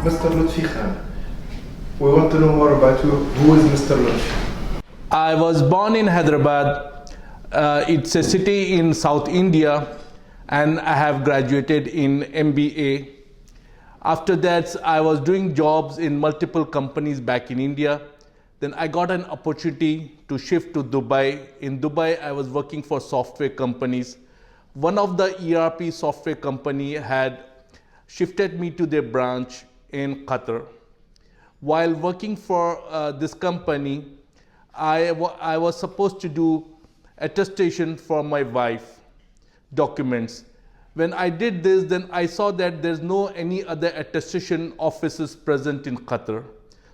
Mr. Lutfi Khan. We want to know more about you. Who is Mr. Lutfi? I was born in Hyderabad. It's a city in South India, and I have graduated in MBA. After that, I was doing jobs in multiple companies back in India. Then I got an opportunity to shift to Dubai. In Dubai, I was working for software companies. One of the ERP software company had shifted me to their branch in Qatar. While working for this company, I was supposed to do attestation for my wife, documents. When I did this, then I saw that there's no any other attestation offices present in Qatar.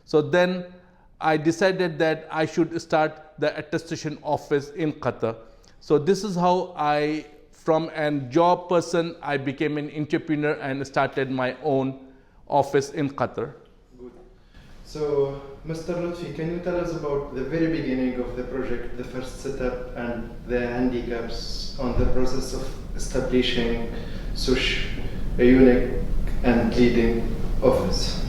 So then I decided that I should start the attestation office in Qatar. So this is how from a job person, I became an entrepreneur and started my own office in Qatar. Good. So, Mr. Lutfi, can you tell us about the very beginning of the project, the first setup and the handicaps on the process of establishing such a unique and leading office?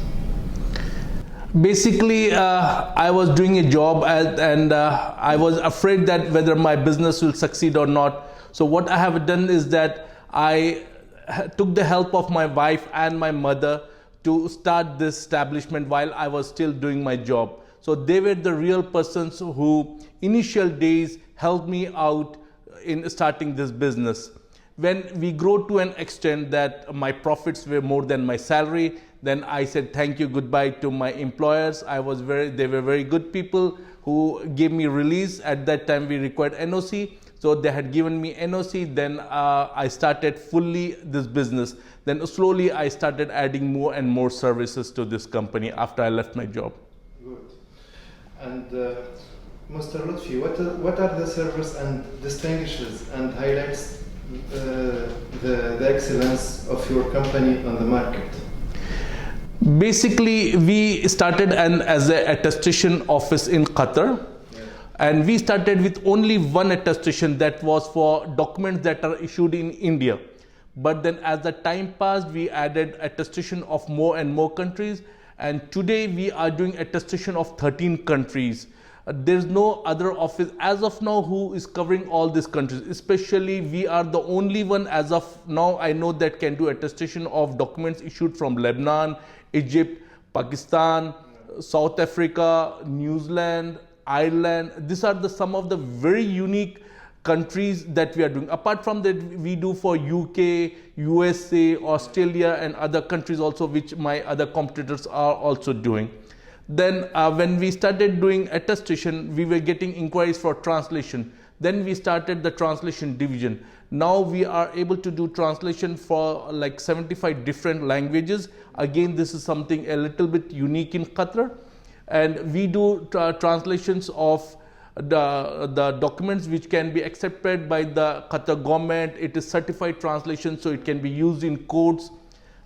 Basically, I was doing a job and I was afraid that whether my business will succeed or not. So what I have done is that I took the help of my wife and my mother to start this establishment while I was still doing my job. So they were the real persons who initial days helped me out in starting this business. When we grow to an extent that my profits were more than my salary, then I said thank you, goodbye to my employers. They were very good people who gave me release. At that time we required NOC. So they had given me NOC, then I started fully this business. Then slowly I started adding more and more services to this company after I left my job. Good. And Mr. Lutfi, what are the services and distinguishes and highlights the excellence of your company on the market? Basically, we started as an attestation office in Qatar. And we started with only one attestation that was for documents that are issued in India. But then as the time passed, we added attestation of more and more countries. And today we are doing attestation of 13 countries. There's no other office as of now who is covering all these countries. Especially we are the only one as of now I know that can do attestation of documents issued from Lebanon, Egypt, Pakistan, South Africa, New Zealand, Ireland. These are some of the very unique countries that we are doing. Apart from that, we do for UK, USA, Australia and other countries also, which my other competitors are also doing. Then when we started doing attestation, we were getting inquiries for translation. Then we started the translation division. Now we are able to do translation for like 75 different languages. Again, this is something a little bit unique in Qatar. And we do translations of the documents which can be accepted by the Qatar government. It is certified translation, so it can be used in courts.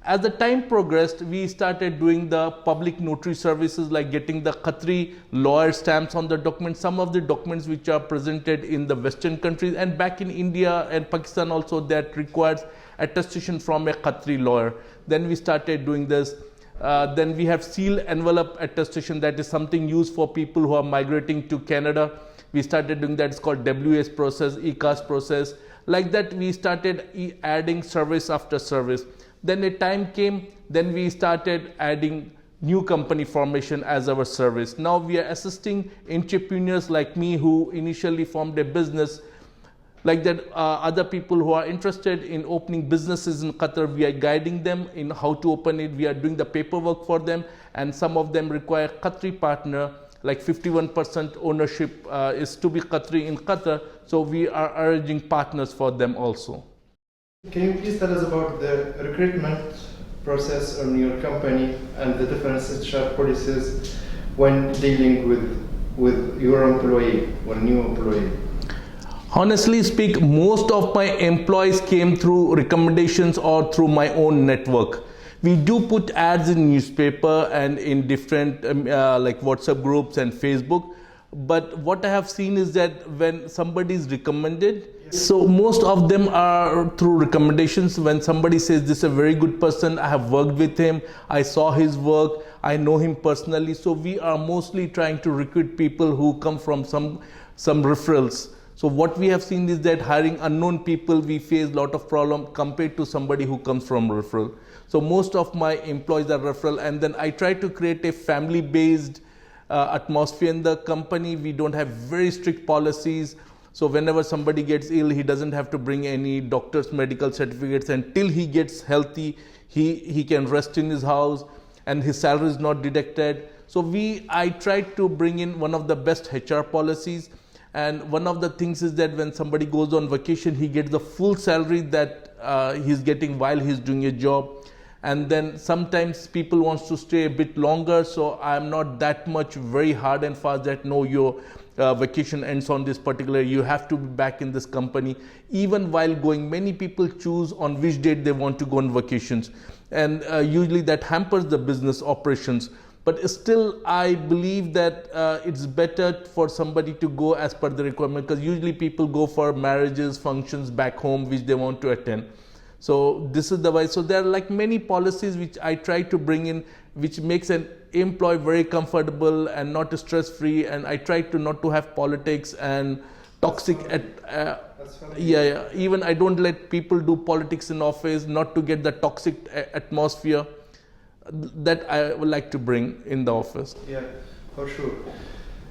As the time progressed, we started doing the public notary services like getting the Qatari lawyer stamps on the documents. Some of the documents which are presented in the Western countries and back in India and Pakistan also, that requires attestation from a Qatari lawyer. Then we started doing this. Then we have seal envelope attestation, that is something used for people who are migrating to Canada. We started doing that. It's called WS process, ECAS process. Like that, we started adding service after service. Then a time came, then we started adding new company formation as our service. Now we are assisting entrepreneurs like me who initially formed a business. Like that, other people who are interested in opening businesses in Qatar, we are guiding them in how to open it. We are doing the paperwork for them, and some of them require Qatari partner, like 51% ownership is to be Qatari in Qatar. So we are arranging partners for them also. Can you please tell us about the recruitment process on your company and the different HR policies when dealing with your employee or new employee? Honestly speak, most of my employees came through recommendations or through my own network. We do put ads in newspaper and in different like WhatsApp groups and Facebook. But what I have seen is that when somebody is recommended, So most of them are through recommendations. When somebody says this is a very good person, I have worked with him, I saw his work, I know him personally. So we are mostly trying to recruit people who come from some referrals. So what we have seen is that hiring unknown people, we face a lot of problem compared to somebody who comes from referral. So most of my employees are referral, and then I try to create a family-based atmosphere in the company. We don't have very strict policies. So whenever somebody gets ill, he doesn't have to bring any doctor's medical certificates. Until he gets healthy, he can rest in his house and his salary is not deducted. So I tried to bring in one of the best HR policies. And one of the things is that when somebody goes on vacation, he gets the full salary that he's getting while he's doing a job. And then sometimes people wants to stay a bit longer, so I'm not that much very hard and fast that no, your vacation ends on this particular, you have to be back in this company. Even while going, many people choose on which date they want to go on vacations, and usually that hampers the business operations. But still, I believe that it's better for somebody to go as per the requirement, because usually people go for marriages, functions back home which they want to attend. So this is the way. So there are like many policies which I try to bring in, which makes an employee very comfortable and not stress-free. And I try to not to have politics and toxic. Yeah. Even I don't let people do politics in office, not to get the toxic atmosphere that I would like to bring in the office. Yeah, for sure.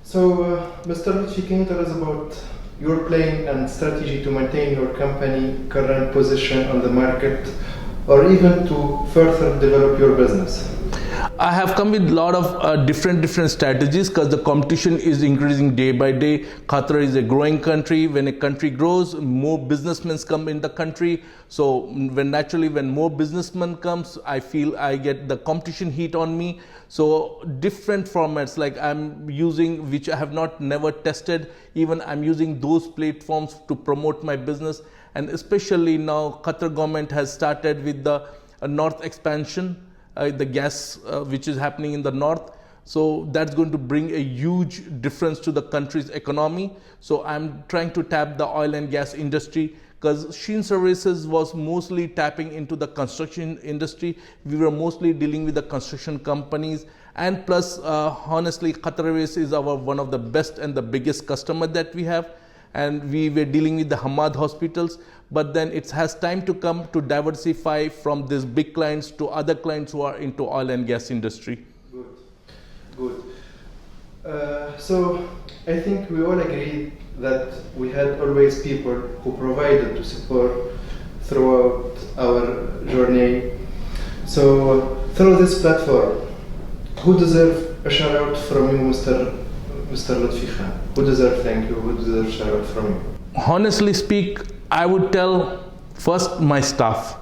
So, Mr. Lutfi, can you tell us about your plan and strategy to maintain your company current position on the market, or even to further develop your business? I have come with a lot of different strategies, because the competition is increasing day by day. Qatar is a growing country. When a country grows, more businessmen come in the country. So when more businessmen comes, I feel I get the competition heat on me. So different formats like I'm using, which I have never tested. Even I'm using those platforms to promote my business. And especially now, Qatar government has started with the north expansion. The gas which is happening in the north. So that's going to bring a huge difference to the country's economy. So I'm trying to tap the oil and gas industry, because Sheen Services was mostly tapping into the construction industry. We were mostly dealing with the construction companies. And plus, honestly, Qatar Airways is one of the best and the biggest customer that we have. And we were dealing with the Hamad hospitals, but then it has time to come to diversify from these big clients to other clients who are into oil and gas industry. Good. So I think we all agree that we had always people who provided to support throughout our journey. So through this platform, who deserves a shout out from you, Mr. Lutfi Khan? Who deserves thank you? Who deserves shout out from you? Honestly speak, I would tell first my staff,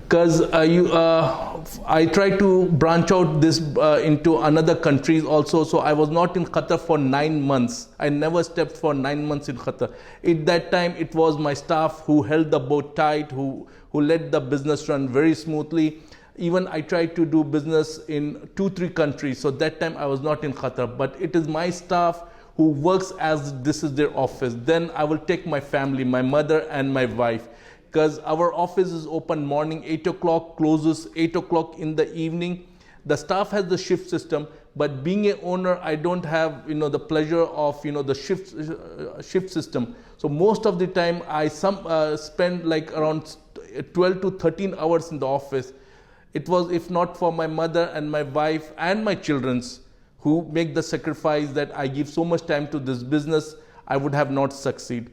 because I try to branch out this into another countries also. So I was not in Qatar for 9 months. I never stepped for 9 months in Qatar. At that time, it was my staff who held the boat tight, who let the business run very smoothly. Even I tried to do business in 2-3 countries. So that time I was not in Qatar, but it is my staff who works as this is their office. Then I will take my family, my mother and my wife, because our office is open morning 8 o'clock, closes 8 o'clock in the evening. The staff has the shift system, but being an owner, I don't have the pleasure of the shift system. So most of the time I spend like around 12 to 13 hours in the office. It was if not for my mother and my wife and my children's, who make the sacrifice that I give so much time to this business, I would have not succeed.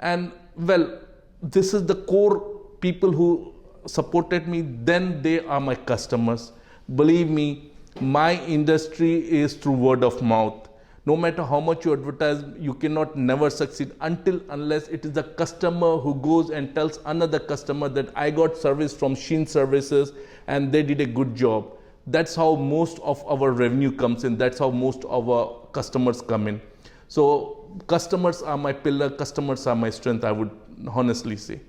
And well, this is the core people who supported me. Then they are my customers. Believe me, my industry is through word of mouth. No matter how much you advertise, you cannot never succeed unless it is the customer who goes and tells another customer that I got service from Sheen Services and they did a good job. That's how most of our revenue comes in. That's how most of our customers come in. So customers are my pillar, customers are my strength, I would honestly say.